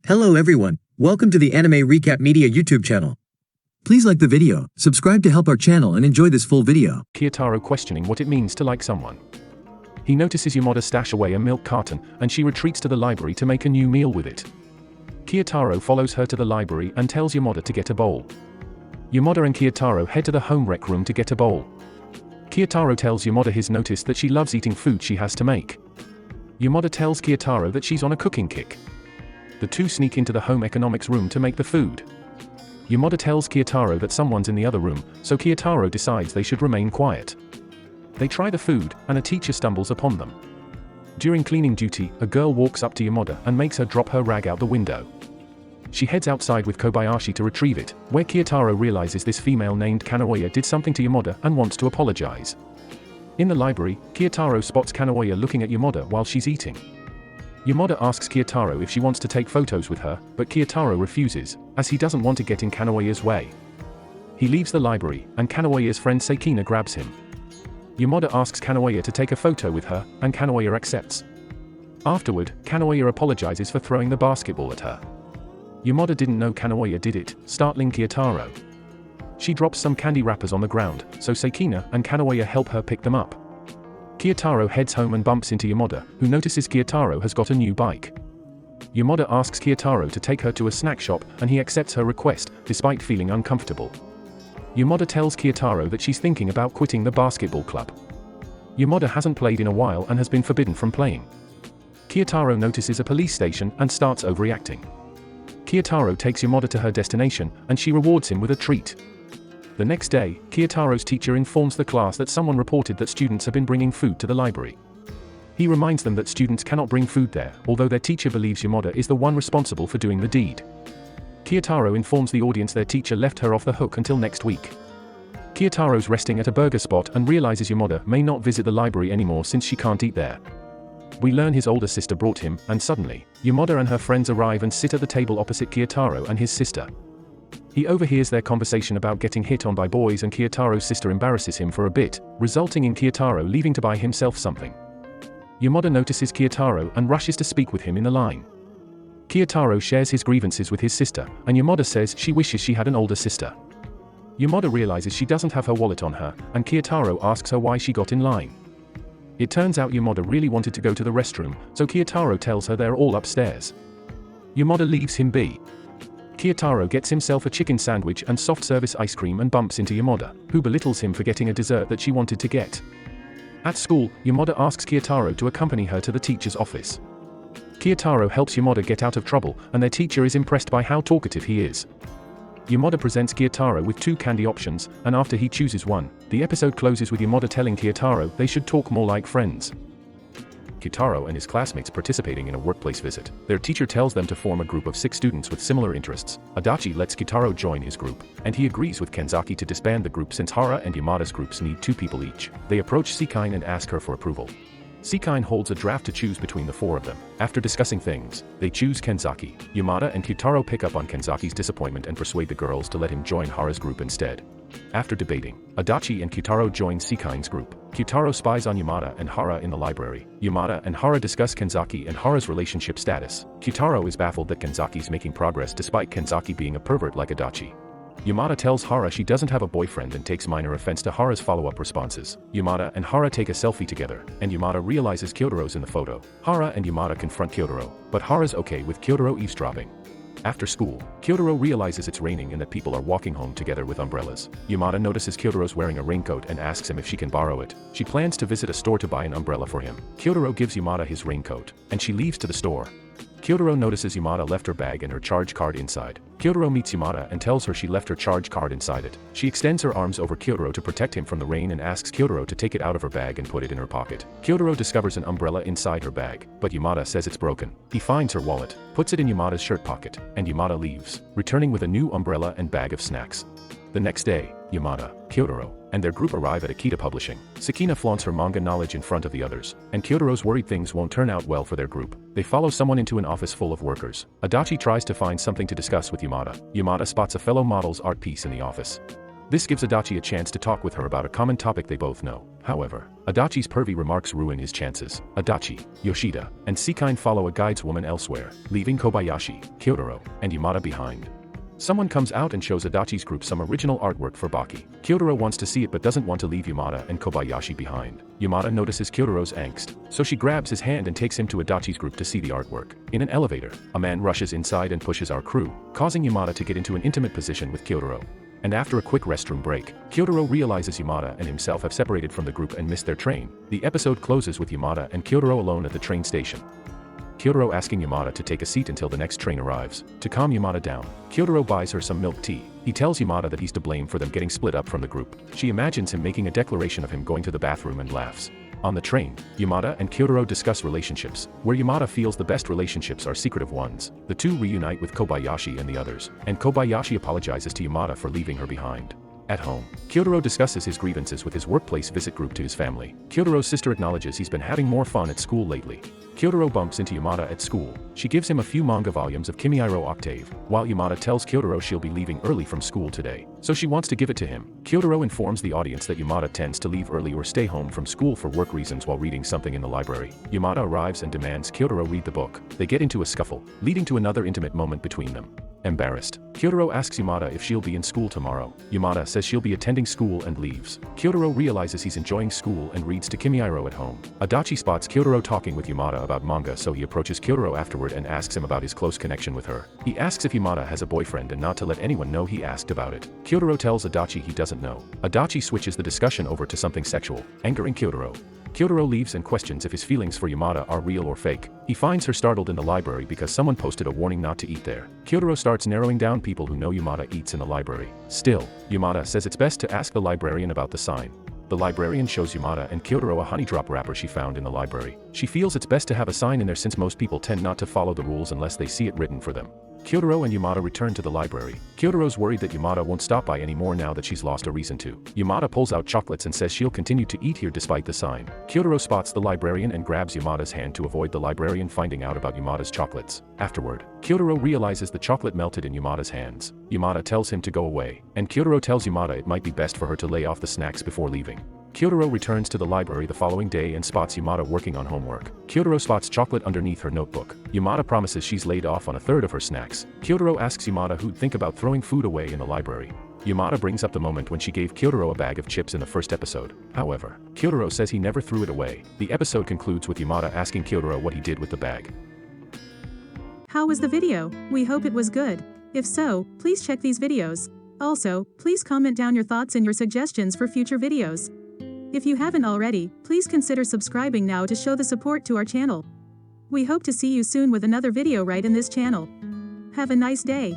Hello everyone, welcome to the Anime Recap Media YouTube channel. Please like the video, subscribe to help our channel and enjoy this full video. Kiyotaro questioning what it means to like someone. He notices Yamada stash away a milk carton, and she retreats to the library to make a new meal with it. Kiyotaro follows her to the library and tells Yamada to get a bowl. Yamada and Kiyotaro head to the home rec room to get a bowl. Kiyotaro tells Yamada his notice that she loves eating food she has to make. Yamada tells Kiyotaro that she's on a cooking kick. The two sneak into the home economics room to make the food. Yamada tells Kiyotaro that someone's in the other room, so Kiyotaro decides they should remain quiet. They try the food, and a teacher stumbles upon them. During cleaning duty, a girl walks up to Yamada and makes her drop her rag out the window. She heads outside with Kobayashi to retrieve it, where Kiyotaro realizes this female named Kanaoya did something to Yamada and wants to apologize. In the library, Kiyotaro spots Kanaoya looking at Yamada while she's eating. Yamada asks Kiyotaro if she wants to take photos with her, but Kiyotaro refuses, as he doesn't want to get in Kanaoya's way. He leaves the library, and Kanaoya's friend Sakina grabs him. Yamada asks Kanaoya to take a photo with her, and Kanaoya accepts. Afterward, Kanaoya apologizes for throwing the basketball at her. Yamada didn't know Kanaoya did it, startling Kiyotaro. She drops some candy wrappers on the ground, so Sakina and Kanaoya help her pick them up. Kiyotaro heads home and bumps into Yamada, who notices Kiyotaro has got a new bike. Yamada asks Kiyotaro to take her to a snack shop, and he accepts her request, despite feeling uncomfortable. Yamada tells Kiyotaro that she's thinking about quitting the basketball club. Yamada hasn't played in a while and has been forbidden from playing. Kiyotaro notices a police station and starts overreacting. Kiyotaro takes Yamada to her destination, and she rewards him with a treat. The next day, Kiyotaro's teacher informs the class that someone reported that students have been bringing food to the library. He reminds them that students cannot bring food there, although their teacher believes Yamada is the one responsible for doing the deed. Kiyotaro informs the audience their teacher left her off the hook until next week. Kiyotaro's resting at a burger spot and realizes Yamada may not visit the library anymore since she can't eat there. We learn his older sister brought him, and suddenly, Yamada and her friends arrive and sit at the table opposite Kiyotaro and his sister. He overhears their conversation about getting hit on by boys, and Kiyotaro's sister embarrasses him for a bit, resulting in Kiyotaro leaving to buy himself something. Yamada notices Kiyotaro and rushes to speak with him in the line. Kiyotaro shares his grievances with his sister, and Yamada says she wishes she had an older sister. Yamada realizes she doesn't have her wallet on her, and Kiyotaro asks her why she got in line. It turns out Yamada really wanted to go to the restroom, so Kiyotaro tells her they're all upstairs. Yamada leaves him be. Kiyotaro gets himself a chicken sandwich and soft service ice cream and bumps into Yamada, who belittles him for getting a dessert that she wanted to get. At school, Yamada asks Kiyotaro to accompany her to the teacher's office. Kiyotaro helps Yamada get out of trouble, and their teacher is impressed by how talkative he is. Yamada presents Kiyotaro with two candy options, and after he chooses one, the episode closes with Yamada telling Kiyotaro they should talk more like friends. Kiyotaro and his classmates participating in a workplace visit. Their teacher tells them to form a group of 6 students with similar interests. Adachi lets Kiyotaro join his group, and he agrees with Kenzaki to disband the group since Hara and Yamada's groups need 2 people each. They approach Sekine and ask her for approval. Sekine holds a draft to choose between the 4 of them. After discussing things, they choose Kenzaki. Yamada and Kiyotaro pick up on Kenzaki's disappointment and persuade the girls to let him join Hara's group instead. After debating, Adachi and Kiyotaro join Sekine's group. Kiyotaro spies on Yamada and Hara in the library. Yamada and Hara discuss Kenzaki and Hara's relationship status. Kiyotaro is baffled that Kenzaki's making progress despite Kenzaki being a pervert like Adachi. Yamada tells Hara she doesn't have a boyfriend and takes minor offense to Hara's follow-up responses. Yamada and Hara take a selfie together, and Yamada realizes Kyotaro's in the photo. Hara and Yamada confront Kyotaro, but Hara's okay with Kyotaro eavesdropping. After school, Kyotaro realizes it's raining and that people are walking home together with umbrellas. Yamada notices Kyotaro's wearing a raincoat and asks him if she can borrow it. She plans to visit a store to buy an umbrella for him. Kyotaro gives Yamada his raincoat, and she leaves to the store. Kyotaro notices Yamada left her bag and her charge card inside. Kyotaro meets Yamada and tells her she left her charge card inside it. She extends her arms over Kyotaro to protect him from the rain and asks Kyotaro to take it out of her bag and put it in her pocket. Kyotaro discovers an umbrella inside her bag, but Yamada says it's broken. He finds her wallet, puts it in Yamada's shirt pocket, and Yamada leaves, returning with a new umbrella and bag of snacks. The next day, Yamada, Kyotaro, and their group arrive at Akita Publishing. Sakina flaunts her manga knowledge in front of the others, and Kyotaro's worried things won't turn out well for their group. They follow someone into an office full of workers. Adachi tries to find something to discuss with Yamada. Yamada spots a fellow model's art piece in the office. This gives Adachi a chance to talk with her about a common topic they both know. However, Adachi's pervy remarks ruin his chances. Adachi, Yoshida, and Sekind follow a guides woman elsewhere, leaving Kobayashi, Kyotaro, and Yamada behind. Someone comes out and shows Adachi's group some original artwork for Baki. Kyotaro wants to see it but doesn't want to leave Yamada and Kobayashi behind. Yamada notices Kyotaro's angst, so she grabs his hand and takes him to Adachi's group to see the artwork. In an elevator, a man rushes inside and pushes our crew, causing Yamada to get into an intimate position with Kyotaro. And after a quick restroom break, Kyotaro realizes Yamada and himself have separated from the group and missed their train. The episode closes with Yamada and Kyotaro alone at the train station. Kyotaro asking Yamada to take a seat until the next train arrives. To calm Yamada down, Kyotaro buys her some milk tea. He tells Yamada that he's to blame for them getting split up from the group. She imagines him making a declaration of him going to the bathroom and laughs. On the train, Yamada and Kyotaro discuss relationships, where Yamada feels the best relationships are secretive ones. The two reunite with Kobayashi and the others, and Kobayashi apologizes to Yamada for leaving her behind. At home, Kyotaro discusses his grievances with his workplace visit group to his family. Kyotaro's sister acknowledges he's been having more fun at school lately. Kyotaro bumps into Yamada at school. She gives him a few manga volumes of Kimiiro Octave, while Yamada tells Kyotaro she'll be leaving early from school today, so she wants to give it to him. Kyotaro informs the audience that Yamada tends to leave early or stay home from school for work reasons while reading something in the library. Yamada arrives and demands Kyotaro read the book. They get into a scuffle, leading to another intimate moment between them. Embarrassed, Kyotaro asks Yamada if she'll be in school tomorrow. Yamada says she'll be attending school and leaves. Kyotaro realizes he's enjoying school and reads to Kimiiro at home. Adachi spots Kyotaro talking with Yamada about manga, so he approaches Kyotaro afterward and asks him about his close connection with her. He asks if Yamada has a boyfriend and not to let anyone know he asked about it. Kyotaro tells Adachi he doesn't know. Adachi switches the discussion over to something sexual, angering Kyotaro. Kyotaro leaves and questions if his feelings for Yamada are real or fake. He finds her startled in the library because someone posted a warning not to eat there. Kyotaro starts narrowing down people who know Yamada eats in the library. Still, Yamada says it's best to ask the librarian about the sign. The librarian shows Yamada and Kyotaro a honey drop wrapper she found in the library. She feels it's best to have a sign in there since most people tend not to follow the rules unless they see it written for them. Kyotaro and Yamada return to the library. Kyotaro's worried that Yamada won't stop by anymore now that she's lost a reason to. Yamada pulls out chocolates and says she'll continue to eat here despite the sign. Kyotaro spots the librarian and grabs Yamada's hand to avoid the librarian finding out about Yamada's chocolates. Afterward, Kyotaro realizes the chocolate melted in Yamada's hands. Yamada tells him to go away, and Kyotaro tells Yamada it might be best for her to lay off the snacks before leaving. Kyotaro returns to the library the following day and spots Yamada working on homework. Kyotaro spots chocolate underneath her notebook. Yamada promises she's laid off on a third of her snacks. Kyotaro asks Yamada who'd think about throwing food away in the library. Yamada brings up the moment when she gave Kyotaro a bag of chips in the first episode. However, Kyotaro says he never threw it away. The episode concludes with Yamada asking Kyotaro what he did with the bag. How was the video? We hope it was good. If so, please check these videos. Also, please comment down your thoughts and your suggestions for future videos. If you haven't already, please consider subscribing now to show the support to our channel. We hope to see you soon with another video right in this channel. Have a nice day.